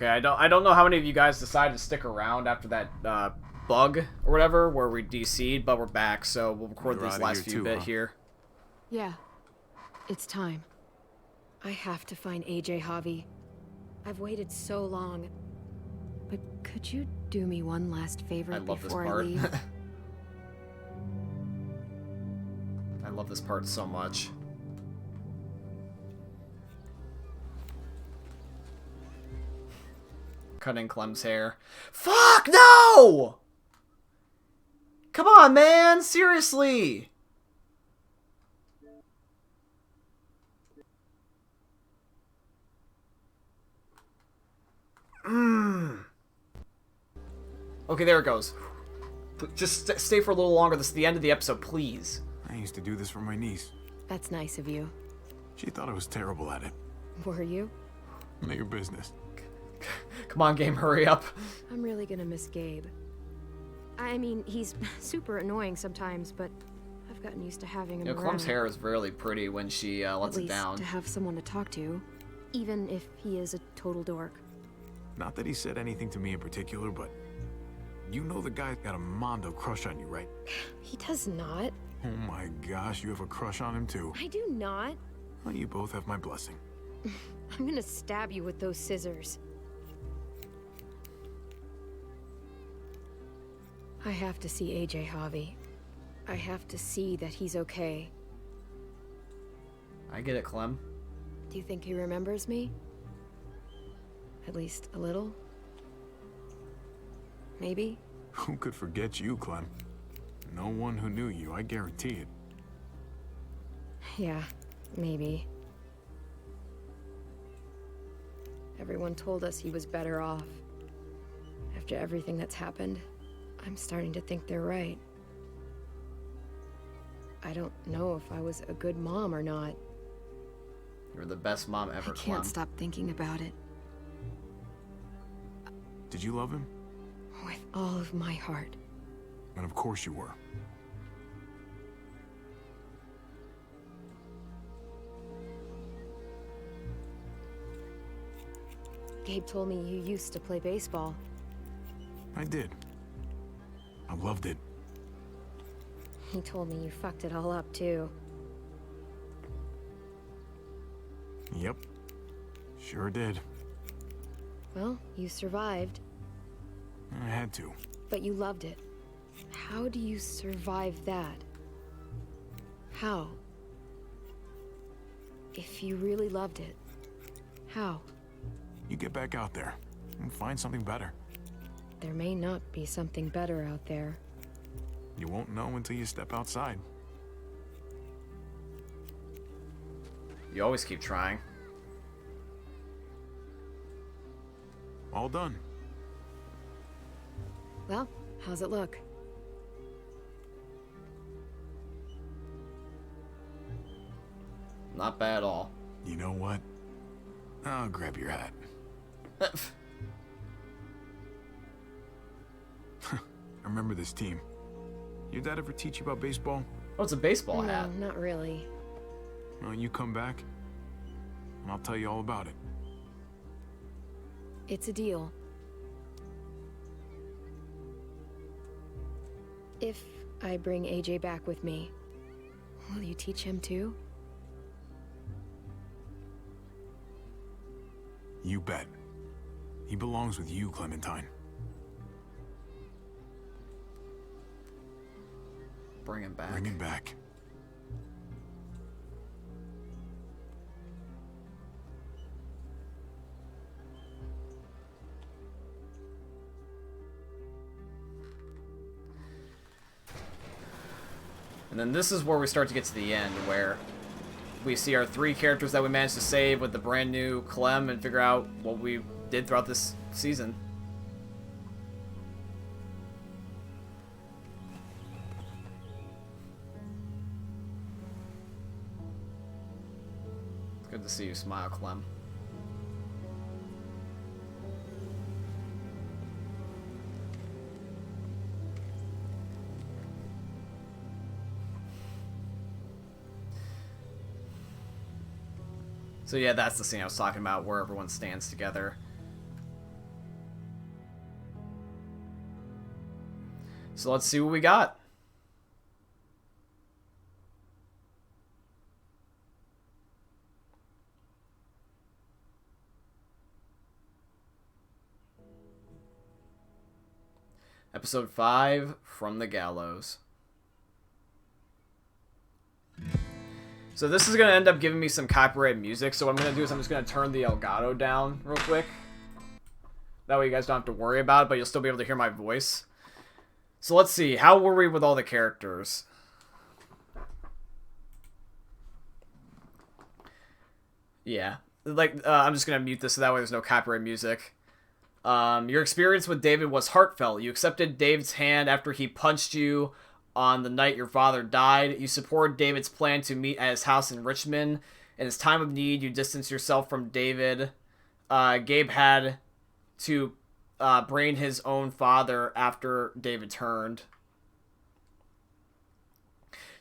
Okay, I don't know how many of you guys decided to stick around after that bug or whatever where we DC'd, but we're back, so we'll record You're these outta last here few too, bit huh? here. Yeah, it's time. I have to find AJ Javi. I've waited so long. But could you do me one last favor I love this before I part. leave? I love this part so much. Cutting Clem's hair. Fuck no! Come on, man! Seriously! Okay, there it goes. Just stay for a little longer. This is the end of the episode, please. I used to do this for my niece. That's nice of you. She thought I was terrible at it. Were you? None of your business. Come on, game, hurry up. I'm really gonna miss Gabe. I mean, he's super annoying sometimes, but I've gotten used to having him You know, around. Clem's hair is really pretty when she lets At it least down. to have someone to talk to, even if he is a total dork. Not that he said anything to me in particular, but you know the guy's got a mondo crush on you, right? He does not. Oh my gosh, you have a crush on him too. I do not. Well, you both have my blessing. I'm gonna stab you with those scissors. I have to see AJ Javi. I have to see that he's okay. I get it, Clem. Do you think he remembers me? At least a little? Maybe? Who could forget you, Clem? No one who knew you, I guarantee it. Yeah, maybe. Everyone told us he was better off. After everything that's happened, I'm starting to think they're right. I don't know if I was a good mom or not. You're the best mom ever, I can't Clem. stop thinking about it. Did you love him? With all of my heart. And of course you were. Gabe told me you used to play baseball. I did. I loved it. He told me you fucked it all up, too. Yep. Sure did. Well, you survived, I had to. but you loved it. How do you survive that? How? If you really loved it, how? You get back out there and find something better. There may not be something better out there. You won't know until you step outside. You always keep trying. All done. Well, how's it look? Not bad at all. You know what? I'll grab your hat. I remember this team. Your dad ever teach you about baseball? Oh, it's a baseball No, hat. not really. Well, you come back, and I'll tell you all about it. It's a deal. If I bring AJ back with me, will you teach him too? You bet. He belongs with you, Clementine. Bring him back. Bring him back. And then this is where we start to get to the end, where we see our three characters that we managed to save with the brand new Clem and figure out what we did throughout this season. It's good to see you smile, Clem. So yeah, that's the scene I was talking about, where everyone stands together. So let's see what we got. Episode 5, From the Gallows. So this is going to end up giving me some copyright music, so what I'm going to do is I'm just going to turn the Elgato down real quick. That way you guys don't have to worry about it, but you'll still be able to hear my voice. So let's see, how were we with all the characters? Yeah, like, I'm just going to mute this so that way there's no copyright music. Your experience with David was heartfelt. You accepted David's hand after he punched you on the night your father died. You supported David's plan to meet at his house in Richmond. In his time of need, you distanced yourself from David. Gabe had to brain his own father after David turned.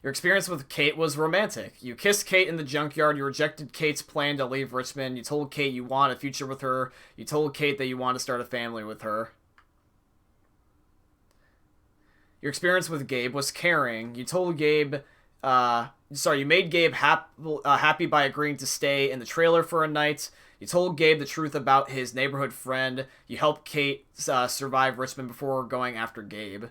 Your experience with Kate was romantic. You kissed Kate in the junkyard. You rejected Kate's plan to leave Richmond. You told Kate you want a future with her. You told Kate that you want to start a family with her. Your experience with Gabe was caring. You told Gabe... you made Gabe happy by agreeing to stay in the trailer for a night. You told Gabe the truth about his neighborhood friend. You helped Kate survive Richmond before going after Gabe.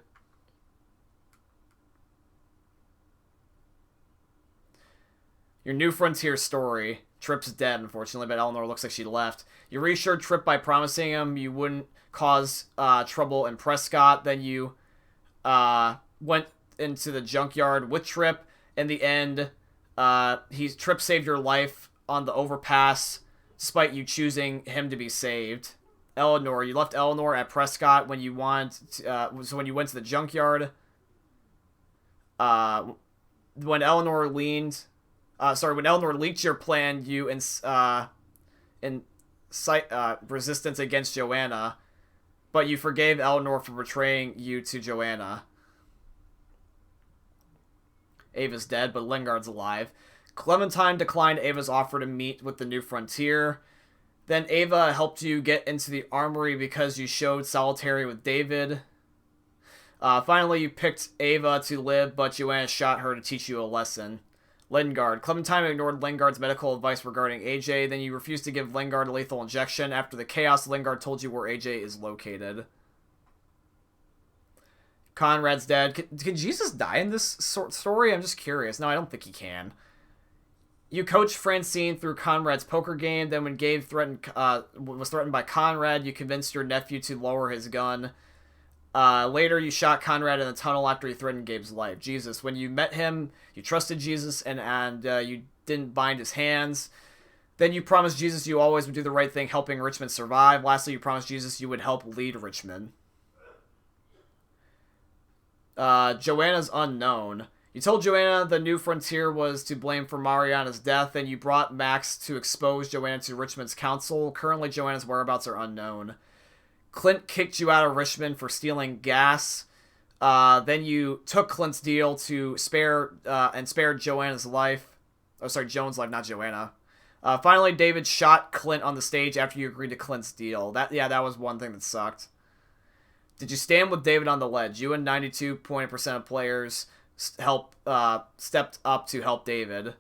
Your New Frontier story. Tripp's dead, unfortunately, but Eleanor looks like she left. You reassured Tripp by promising him you wouldn't cause trouble in Prescott. Then you went into the junkyard with Tripp. In the end, Tripp saved your life on the overpass, despite you choosing him to be saved. Eleanor, you left Eleanor at Prescott when you wanted to, when you went to the junkyard. When Eleanor leaked your plan, you incite resistance against Joanna, but you forgave Eleanor for betraying you to Joanna. Ava's dead, but Lingard's alive. Clementine declined Ava's offer to meet with the New Frontier. Then Ava helped you get into the armory because you showed solidarity with David. Finally, you picked Ava to live, but Joanna shot her to teach you a lesson. Lingard. Clementine ignored Lingard's medical advice regarding AJ, then you refused to give Lingard a lethal injection. After the chaos, Lingard told you where AJ is located. Conrad's dead. Can Jesus die in this story? I'm just curious. No, I don't think he can. You coached Francine through Conrad's poker game, then when Gabe was threatened by Conrad, you convinced your nephew to lower his gun. Later, you shot Conrad in the tunnel after he threatened Gabe's life. Jesus, when you met him, you trusted Jesus and you didn't bind his hands. Then you promised Jesus you always would do the right thing, helping Richmond survive. Lastly, you promised Jesus you would help lead Richmond. Joanna's unknown. You told Joanna the New Frontier was to blame for Mariana's death, and you brought Max to expose Joanna to Richmond's council. Currently, Joanna's whereabouts are unknown. Clint kicked you out of Richmond for stealing gas. Then you took Clint's deal to spared Joanna's life. Oh, sorry, Joan's life, not Joanna. Finally, David shot Clint on the stage after you agreed to Clint's deal. That was one thing that sucked. Did you stand with David on the ledge? You and 92% of players stepped up to help David.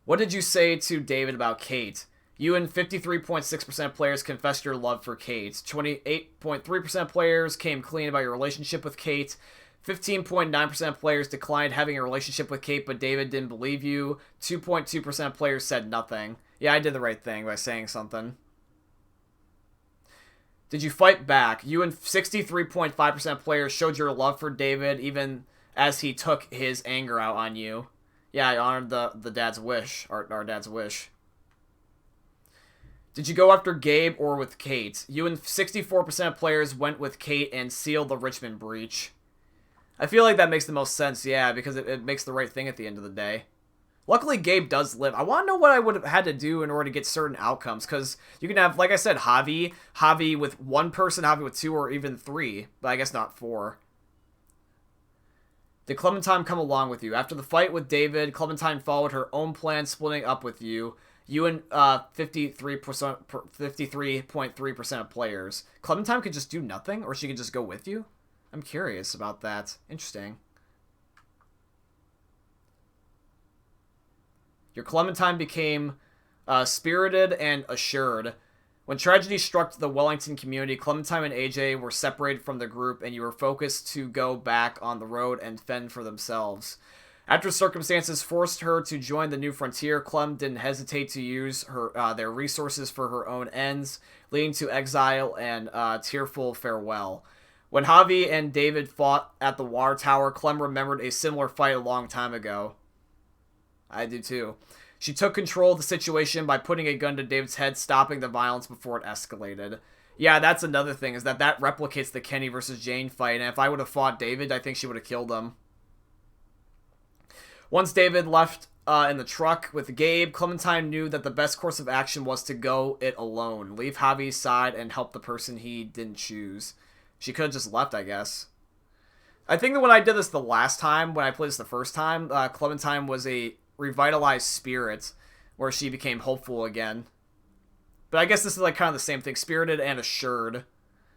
What did you say to David about Kate? You and 53.6% of players confessed your love for Kate. 28.3% of players came clean about your relationship with Kate. 15.9% of players declined having a relationship with Kate, but David didn't believe you. 2.2% of players said nothing. Yeah, I did the right thing by saying something. Did you fight back? You and 63.5% of players showed your love for David even as he took his anger out on you. Yeah, I honored the dad's wish, our dad's wish. Did you go after Gabe or with Kate? You and 64% of players went with Kate and sealed the Richmond breach. I feel like that makes the most sense, yeah, because it makes the right thing at the end of the day. Luckily, Gabe does live. I want to know what I would have had to do in order to get certain outcomes, because you can have, like I said, Javi with one person, Javi with two, or even three, but I guess not four. Did Clementine come along with you? After the fight with David, Clementine followed her own plan, splitting up with you. You and 53.3% of players. Clementine could just do nothing, or she could just go with you? I'm curious about that. Interesting. Your Clementine became spirited and assured. When tragedy struck the Wellington community, Clementine and AJ were separated from the group, and you were focused to go back on the road and fend for themselves. After circumstances forced her to join the New Frontier, Clem didn't hesitate to use their resources for her own ends, leading to exile and tearful farewell. When Javi and David fought at the water tower, Clem remembered a similar fight a long time ago. I do too. She took control of the situation by putting a gun to David's head, stopping the violence before it escalated. Yeah, that's another thing, is that replicates the Kenny versus Jane fight, and if I would have fought David, I think she would have killed him. Once David left in the truck with Gabe, Clementine knew that the best course of action was to go it alone, leave Javi's side, and help the person he didn't choose. She could have just left, I guess. I think that when I did this the last time, when I played this the first time, Clementine was a revitalized spirit, where she became hopeful again. But I guess this is like kind of the same thing, spirited and assured.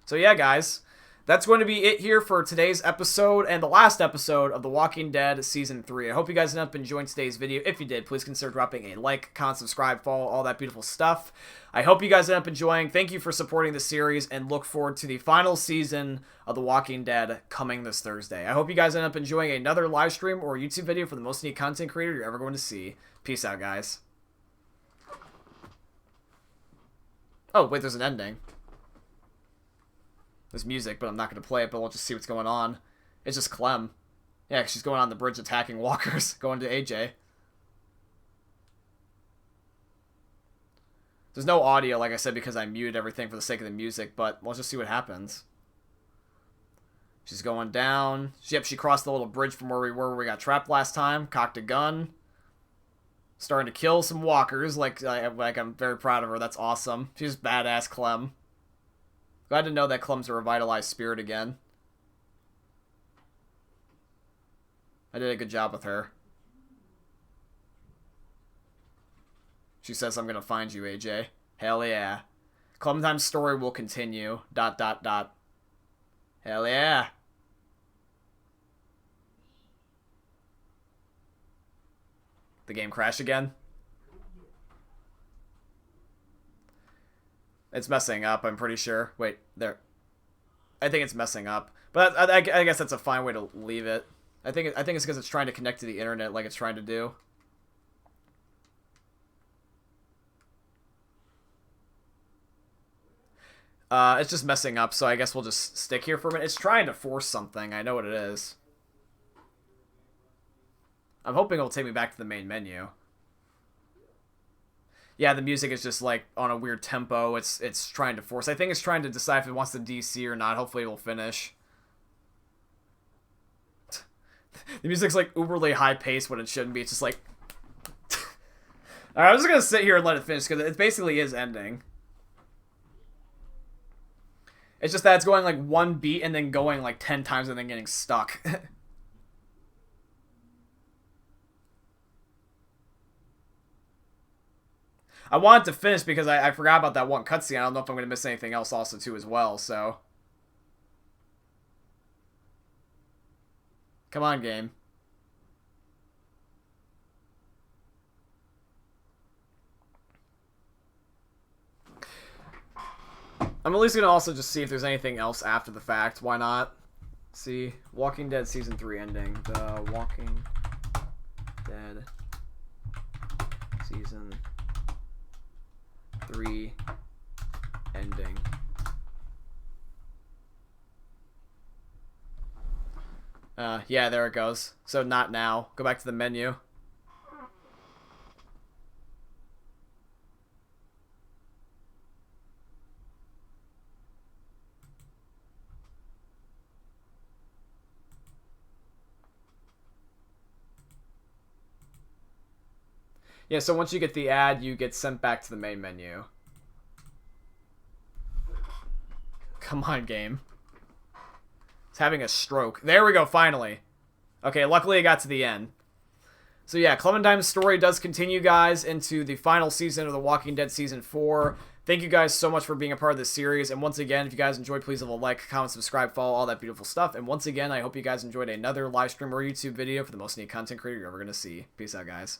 So yeah, guys. That's going to be it here for today's episode and the last episode of The Walking Dead Season 3. I hope you guys ended up enjoying today's video. If you did, please consider dropping a like, comment, subscribe, follow, all that beautiful stuff. I hope you guys ended up enjoying. Thank you for supporting the series, and look forward to the final season of The Walking Dead coming this Thursday. I hope you guys end up enjoying another live stream or YouTube video for the most unique content creator you're ever going to see. Peace out, guys. Oh, wait, there's an ending. There's music, but I'm not going to play it, but we'll just see what's going on. It's just Clem. Yeah, she's going on the bridge attacking walkers, going to AJ. There's no audio, like I said, because I muted everything for the sake of the music, but we'll just see what happens. She's going down. Yep, she crossed the little bridge from where we were, where we got trapped last time. Cocked a gun. Starting to kill some walkers, like I'm very proud of her. That's awesome. She's badass, Clem. Glad to know that Clem's a revitalized spirit again. I did a good job with her. She says, I'm gonna find you, AJ. Hell yeah. Clementine's story will continue. ... Hell yeah. The game crashed again? It's messing up, I'm pretty sure. Wait, there. I think it's messing up. But I guess that's a fine way to leave it. I think it's because it's trying to connect to the internet like it's trying to do. It's just messing up, so I guess we'll just stick here for a minute. It's trying to force something. I know what it is. I'm hoping it'll take me back to the main menu. Yeah, the music is just like on a weird tempo. It's trying to force. I think it's trying to decide if it wants to DC or not. Hopefully it will finish. The music's like uberly high paced when it shouldn't be. It's just like... Alright, I'm just gonna sit here and let it finish, because it basically is ending. It's just that it's going like one beat and then going like 10 times and then getting stuck. I wanted to finish because I forgot about that one cutscene. I don't know if I'm going to miss anything else also too as well, so... Come on, game. I'm at least going to also just see if there's anything else after the fact. Why not? See, Walking Dead Season 3 ending. The Walking Dead Season 3 ending. Yeah, there it goes. So not now. Go back to the menu. Yeah, so once you get the ad, you get sent back to the main menu. Come on, game. It's having a stroke. There we go, finally. Okay, luckily I got to the end. So yeah, Clementine's story does continue, guys, into the final season of The Walking Dead Season 4. Thank you guys so much for being a part of this series. And once again, if you guys enjoyed, please leave a like, comment, subscribe, follow, all that beautiful stuff. And once again, I hope you guys enjoyed another live stream or YouTube video for the most neat content creator you're ever going to see. Peace out, guys.